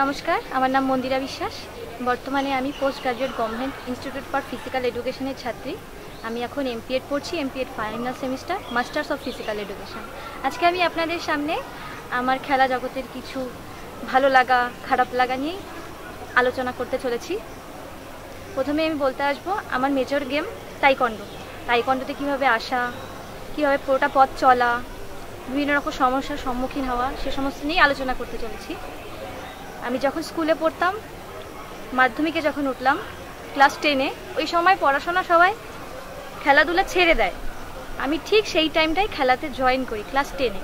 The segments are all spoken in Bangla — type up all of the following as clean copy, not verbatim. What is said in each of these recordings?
নমস্কার, আমার নাম মন্দিরা বিশ্বাস। বর্তমানে আমি post graduate government institute for physical এডুকেশনের ছাত্রী। আমি এখন এমপিএড পড়ছি, MPEd final semester, masters of physical education. আজকে আমি আপনাদের সামনে আমার খেলা জগতের কিছু ভালো লাগা খারাপ লাগা নিয়ে আলোচনা করতে চলেছি। প্রথমে আমি বলতে আসবো আমার মেজর গেম তাইকন্ডো। তাইকন্ডোতে কীভাবে আসা, কীভাবে পুরোটা পথ চলা, বিভিন্ন রকম সমস্যার সম্মুখীন হওয়া, সে সমস্ত নিয়েই আলোচনা করতে চলেছি। আমি যখন স্কুলে পড়তাম, মাধ্যমিকে যখন উঠলাম ক্লাস 10-এ, ওই সময় পড়াশোনা সবাই খেলাধুলা ছেড়ে দেয়। আমি ঠিক সেই টাইমটাই খেলাতে জয়েন করি ক্লাস 10-এ।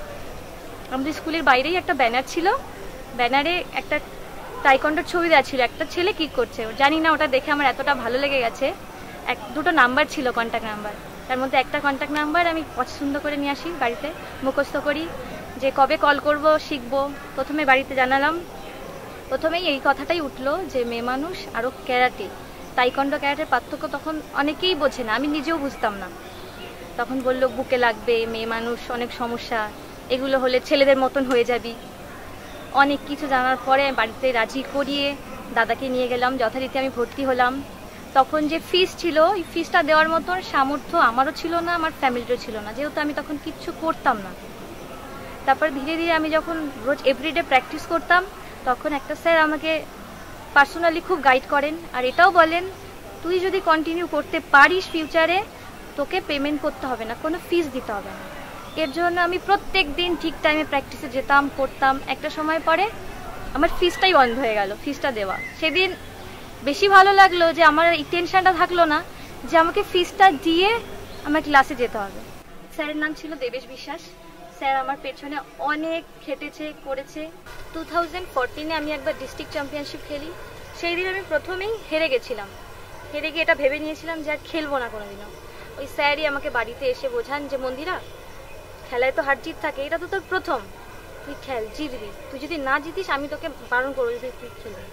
আমাদের স্কুলের বাইরেই একটা ব্যানার ছিল, ব্যানারে একটা তাইকন্ডোর ছবি দেওয়া ছিল, একটা ছেলে কিক করছে। জানি না, ওটা দেখে আমার এতটা ভালো লেগে গেছে। দুটো নাম্বার ছিল, কন্ট্যাক্ট নাম্বার। তার মধ্যে একটা কন্ট্যাক্ট নাম্বার আমি পছন্দ করে নিয়ে আসি, বাড়িতে মুখস্থ করি যে কবে কল করব, শিখবো। প্রথমে বাড়িতে জানালাম, প্রথমেই এই কথাটাই উঠলো যে মেয়ে মানুষ আরও ক্যারাটে, তাইকন্ডো ক্যারাটের পার্থক্য তখন অনেকেই বোঝে না, আমি নিজেও বুঝতাম না। তখন বললো বুকে লাগবে, মেয়ে মানুষ, অনেক সমস্যা, এগুলো হলে ছেলেদের মতন হয়ে যাবি। অনেক কিছু জানার পরে বাড়িতে রাজি করিয়ে দাদাকে নিয়ে গেলাম, যথারীতি আমি ভর্তি হলাম। তখন যে ফিস ছিল, ওই ফিসটা দেওয়ার মতন সামর্থ্য আমারও ছিল না, আমার ফ্যামিলিরও ছিল না, যেহেতু আমি তখন কিচ্ছু করতাম না। তারপর ধীরে ধীরে আমি যখন রোজ এভরিডে প্র্যাকটিস করতাম, তখন একটা স্যার আমাকে পার্সোনালি খুব গাইড করেন, আর এটাও বলেন তুই যদি কন্টিনিউ করতে পারিস ফিউচারে, তোকে পেমেন্ট করতে হবে না, কোনো ফিস দিতে হবে না। এর জন্য আমি প্রত্যেক দিন ঠিক টাইমে প্র্যাকটিসে যেতাম, করতাম। একটা সময় পরে আমার ফিসটাই বন্ধ হয়ে গেল, ফিসটা দেওয়া। সেদিন বেশি ভালো লাগলো যে আমার এই টেনশনটা থাকলো না যে আমাকে ফিসটা দিয়ে আমার ক্লাসে যেতে হবে। স্যারের নাম ছিল দেবেশ বিশ্বাস। স্যার আমার পেছনে অনেক খেটেছে, করেছে। 2014-এ আমি একবার ডিস্ট্রিক্ট চ্যাম্পিয়নশিপ খেলি। সেই দিন আমি প্রথমেই হেরে গেছিলাম। হেরে গিয়ে এটা ভেবে নিয়েছিলাম যে আর খেলবো না কোনোদিনও। ওই স্যারই আমাকে বাড়িতে এসে বোঝান যে মন্দিরা, খেলায় তো হার জিত থাকে, এটা তো তোর প্রথম, তুই খেল, জিতবি। তুই যদি না জিতিস আমি তোকে বারণ করবো যে তুই খেলবি।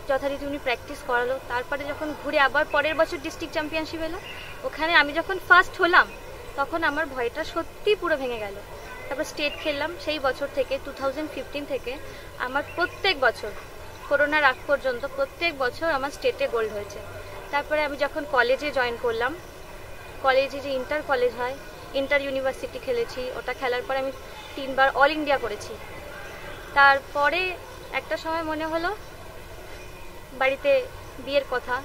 যথারীতি উনি প্র্যাকটিস করালো। তারপরে যখন ঘুরে আবার পরের বছর ডিস্ট্রিক্ট চ্যাম্পিয়নশিপ এলো, ওখানে আমি যখন ফার্স্ট হলাম, তখন আমার ভয়টা সত্যি পুরো ভেঙে গেল। তারপর স্টেট খেললাম। সেই বছর থেকে 2015 থেকে আমার প্রত্যেক বছর, করোনার আগ পর্যন্ত প্রত্যেক বছর আমার স্টেটে গোল্ড হয়েছে। তারপরে আমি যখন কলেজে জয়েন করলাম, কলেজে যে ইন্টার কলেজ হয়, ইন্টার ইউনিভার্সিটি খেলেছি। ওটা খেলার পরে আমি 3 বার অল ইন্ডিয়া করেছি। তারপরে একটা সময় মনে হলো বাড়িতে বিয়ের কথা,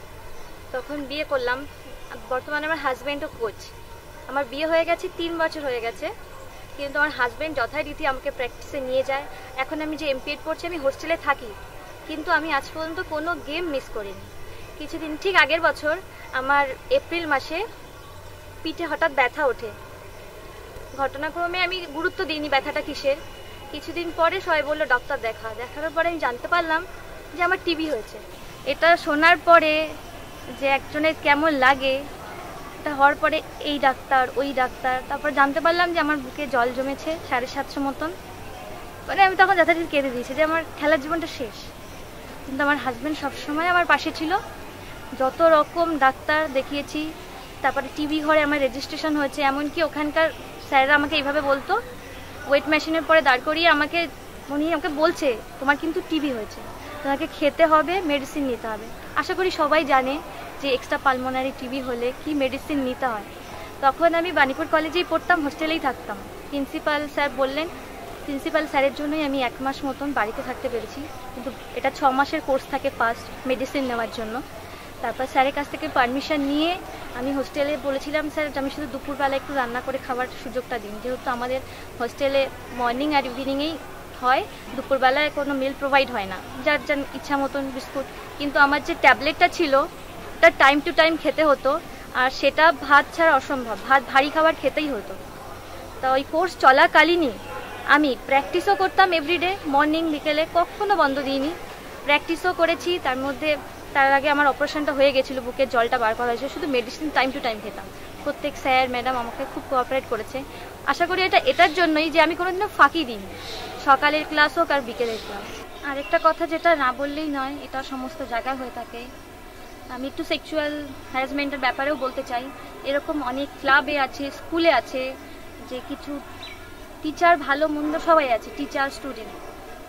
তখন বিয়ে করলাম। বর্তমানে আমার হাজব্যান্ডও কোচ। আমার বিয়ে হয়ে গেছে, 3 বছর হয়ে গেছে, কিন্তু আমার হাজব্যান্ড যথারীতি আমাকে প্র্যাকটিসে নিয়ে যায়। এখন আমি যে এমপিএড পড়ছি, আমি হোস্টেলে থাকি, কিন্তু আমি আজ পর্যন্ত কোনো গেম মিস করিনি। কিছুদিন ঠিক আগের বছর আমার এপ্রিল মাসে পিঠে হঠাৎ ব্যথা ওঠে। ঘটনাক্রমে আমি গুরুত্ব দিইনি ব্যথাটা কিসের। কিছুদিন পরে সবাই বললো ডক্টর দেখানোর পরে আমি জানতে পারলাম যে আমার টিবি হয়েছে। এটা শোনার পরে যে একজনের কেমন লাগে, এটা হওয়ার পরে এই ডাক্তার ওই ডাক্তার, তারপর জানতে পারলাম যে আমার বুকে জল জমেছে 750 মতন। মানে আমি তখন যথারীতি কেঁদে দিয়েছি যে আমার খেলার জীবনটা শেষ। কিন্তু আমার হাজব্যান্ড সবসময় আমার পাশে ছিল। যত রকম ডাক্তার দেখিয়েছি, তারপরে টিবি ঘরে আমার রেজিস্ট্রেশন হয়েছে। এমনকি ওখানকার স্যাররা আমাকে এইভাবে বলতো, ওয়েট মেশিনের পরে দাঁড় করিয়ে উনি আমাকে বলছে তোমার কিন্তু টিবি হয়েছে, তোমাকে খেতে হবে, মেডিসিন নিতে হবে। আশা করি সবাই জানে যে এক্সট্রা পালমোনারি টিবি হলে কি মেডিসিন নিতে হয়। তখন আমি বাণীপুর কলেজেই পড়তাম, হোস্টেলেই থাকতাম। প্রিন্সিপাল স্যার বললেন, প্রিন্সিপাল স্যারের জন্যই আমি 1 মাস মতন বাড়িতে থাকতে পেরেছি। কিন্তু এটা 6 মাসের কোর্স থাকে ফার্স্ট মেডিসিন নেওয়ার জন্য। তারপর স্যারের কাছ থেকে পারমিশন নিয়ে আমি হোস্টেলে বলেছিলাম, স্যার আমি শুধু দুপুরবেলা একটু রান্না করে খাওয়ার সুযোগটা দিন, যেহেতু আমাদের হোস্টেলে মর্নিং আর ইভিনিংয়েই হয়, দুপুরবেলায় কোনো মিল প্রোভাইড হয় না, যার যার ইচ্ছা মতন বিস্কুট। কিন্তু আমার যে ট্যাবলেটটা ছিল, ওটা টাইম টু টাইম খেতে হতো, আর সেটা ভাত ছাড়া অসম্ভব, ভাত ভারী খাবার খেতেই হতো। তা ওই কোর্স চলাকালীনই আমি প্র্যাকটিসও করতাম এভরিডে, মর্নিং বিকেলে, কখনো বন্ধ দিইনি। প্র্যাকটিসও করেছি। তার আগে আমার অপারেশনটা হয়ে গেছিলো, বুকের জলটা বার করা হয়েছে, শুধু মেডিসিন টাইম টু টাইম খেতাম। প্রত্যেক স্যার ম্যাডাম আমাকে খুব কোঅপারেট করেছে। আশা করি এটার জন্যই যে আমি কোনোদিনও ফাঁকি দিইনি, সকালের ক্লাস হোক আর বিকেলের ক্লাস। আরেকটা কথা যেটা না বললেই নয়, এটা সমস্ত জায়গায় হয়ে থাকে, আমি একটু সেক্সুয়াল হ্যারাসমেন্টের ব্যাপারেও বলতে চাই। এরকম অনেক ক্লাবে আছে, স্কুলে আছে, যে কিছু টিচার, ভালো মন্দ সবাই আছে, টিচার স্টুডেন্ট,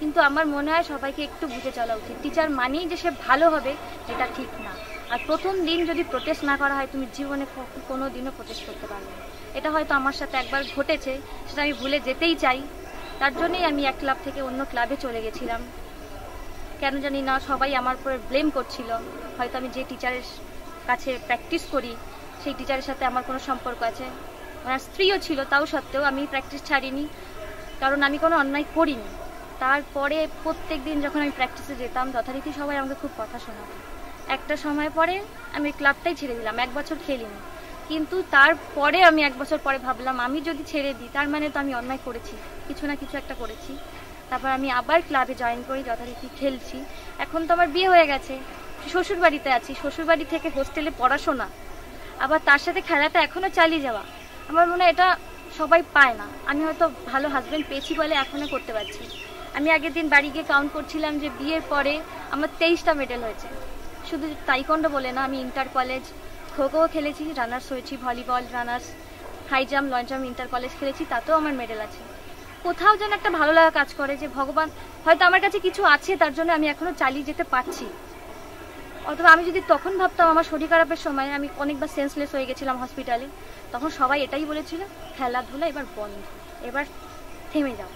কিন্তু আমার মনে হয় সবাইকে একটু বুঝে চলা উচিত। টিচার মানেই যে সে ভালো হবে এটা ঠিক না। আর প্রথম দিন যদি প্রোটেস্ট না করা হয় তুমি জীবনে কোনো দিনও প্রোটেস্ট করতে পারবে না। এটা হয়তো আমার সাথে একবার ঘটেছে, সেটা আমি ভুলে যেতেই চাই। তার জন্যই আমি এক ক্লাব থেকে অন্য ক্লাবে চলে গেছিলাম। কেন জানি না সবাই আমার উপরে ব্লেম করছিল। হয়তো আমি যে টিচারের কাছে প্র্যাকটিস করি সেই টিচারের সাথে আমার কোনো সম্পর্ক আছে। ওনার স্ত্রীও ছিল, তাও সত্ত্বেও আমি প্র্যাকটিস ছাড়িনি, কারণ আমি কোনো অন্যায় করিনি। তারপরে প্রত্যেক দিন যখন আমি প্র্যাকটিসে যেতাম যথারীতি সবাই আমাকে খুব কথা শোনাতো। একটা সময় পরে আমি ক্লাবটাই ছেড়ে দিলাম, 1 বছর খেলিনি। কিন্তু তারপরে আমি 1 বছর পরে ভাবলাম আমি যদি ছেড়ে দিই তার মানে তো আমি অন্যায় করেছি, কিছু না কিছু একটা করেছি। তারপর আমি আবার ক্লাবে জয়েন করি, যথারীতি খেলছি। এখন তো আমার বিয়ে হয়ে গেছে, শ্বশুরবাড়িতে আছি, শ্বশুরবাড়ি থেকে হোস্টেলে পড়াশোনা, আবার তার সাথে খেলাটা এখনও চালিয়ে যাওয়া। আমার মনে হয় এটা সবাই পায় না। আমি হয়তো ভালো হাজব্যান্ড পেয়েছি বলে এখনও করতে পারছি। আমি আগের দিন বাড়ি গিয়ে কাউন্ট করছিলাম যে বিয়ের পরে আমার 23টা মেডেল হয়েছে। শুধু তাইকোন্ডো বলে না, আমি ইন্টার কলেজ খোখো খেলেছি, রানার্স হয়েছি, volleyball runners, high jump long jump inter college খেলেছি, তাতেও আমার মেডেল আছে। কোথাও যেন একটা ভালো লাগা কাজ করে যে ভগবান হয়তো আমার কাছে কিছু আছে, তার জন্য আমি এখনও চালিয়ে যেতে পারছি। অথবা আমি যদি তখন ভাবতাম, আমার শরীর খারাপের সময় আমি অনেকবার সেন্সলেস হয়ে গেছিলাম হসপিটালে, তখন সবাই এটাই বলেছিল খেলাধুলা এবার বন্ধ, এবার থেমে যাও।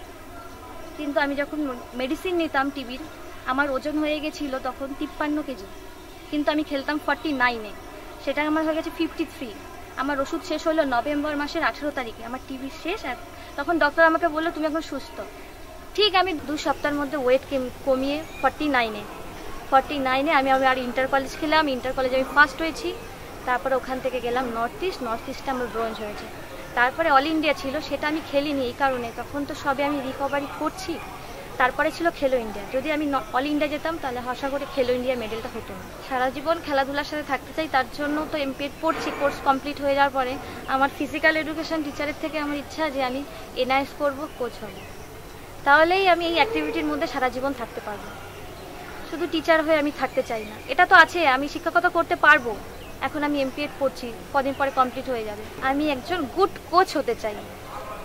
কিন্তু আমি যখন মেডিসিন নিতাম টিবির, আমার ওজন হয়ে গেছিলো তখন 53 কেজি, কিন্তু আমি খেলতাম 49-এ, সেটা আমার হয়ে গেছে 53। আমার ওষুধ শেষ হলো নভেম্বর মাসের 18 তারিখে, আমার টিবি শেষ। আর তখন ডক্টর আমাকে বললো তুমি এখন সুস্থ। ঠিক আমি 2 সপ্তাহের মধ্যে ওয়েট কমিয়ে 49-এ আমি আর ইন্টার কলেজ খেলাম, ইন্টার কলেজে আমি ফার্স্ট হয়েছি। তারপরে ওখান থেকে গেলাম নর্থ ইস্টে আমার ব্রোঞ্জ হয়েছে। তারপরে অল ইন্ডিয়া ছিল, সেটা আমি খেলিনি এই কারণে তখন তো সবে আমি রিকভারি করছি। তারপরে ছিল খেলো ইন্ডিয়া, যদি আমি অল ইন্ডিয়া যেতাম তাহলে আশা করি খেলো ইন্ডিয়া মেডেলটা হতো না। সারা জীবন খেলাধুলার সাথে থাকতে চাই, তার জন্য তো এমপিএড পড়ছি। কোর্স কমপ্লিট হয়ে যাওয়ার পরে আমার ফিজিক্যাল এডুকেশন টিচারের থেকে আমার ইচ্ছা যে আমি এনআইএস করবো, কোচ হব, তাহলেই আমি এই অ্যাক্টিভিটির মধ্যে সারা জীবন থাকতে পারবো। শুধু টিচার হয়ে আমি থাকতে চাই না, এটা তো আছে আমি শিক্ষকতা করতে পারবো। এখন আমি এমপিএড পড়ছি, কদিন পরে কমপ্লিট হয়ে যাবে। আমি একজন গুড কোচ হতে চাই,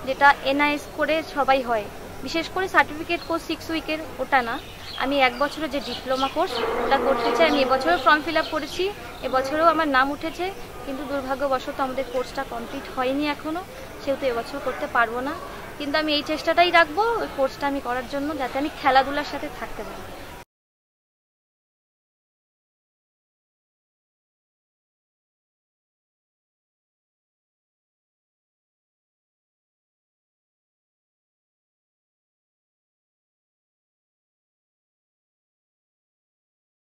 যেটা এনআইএস করে সবাই হয়। বিশেষ করে সার্টিফিকেট কোর্স 6 উইকের ওটা না, আমি 1 বছরের যে ডিপ্লোমা কোর্স ওটা করতে চাই। আমি এবছরও ফর্ম ফিল আপ করেছি, এবছরও আমার নাম উঠেছে, কিন্তু দুর্ভাগ্যবশত আমাদের কোর্সটা কমপ্লিট হয়নি এখনও, সেহেতু এবছর করতে পারবো না। কিন্তু আমি এই চেষ্টাটাই রাখবো ওই কোর্সটা আমি করার জন্য, যাতে আমি খেলাধুলার সাথে থাকতে পারি।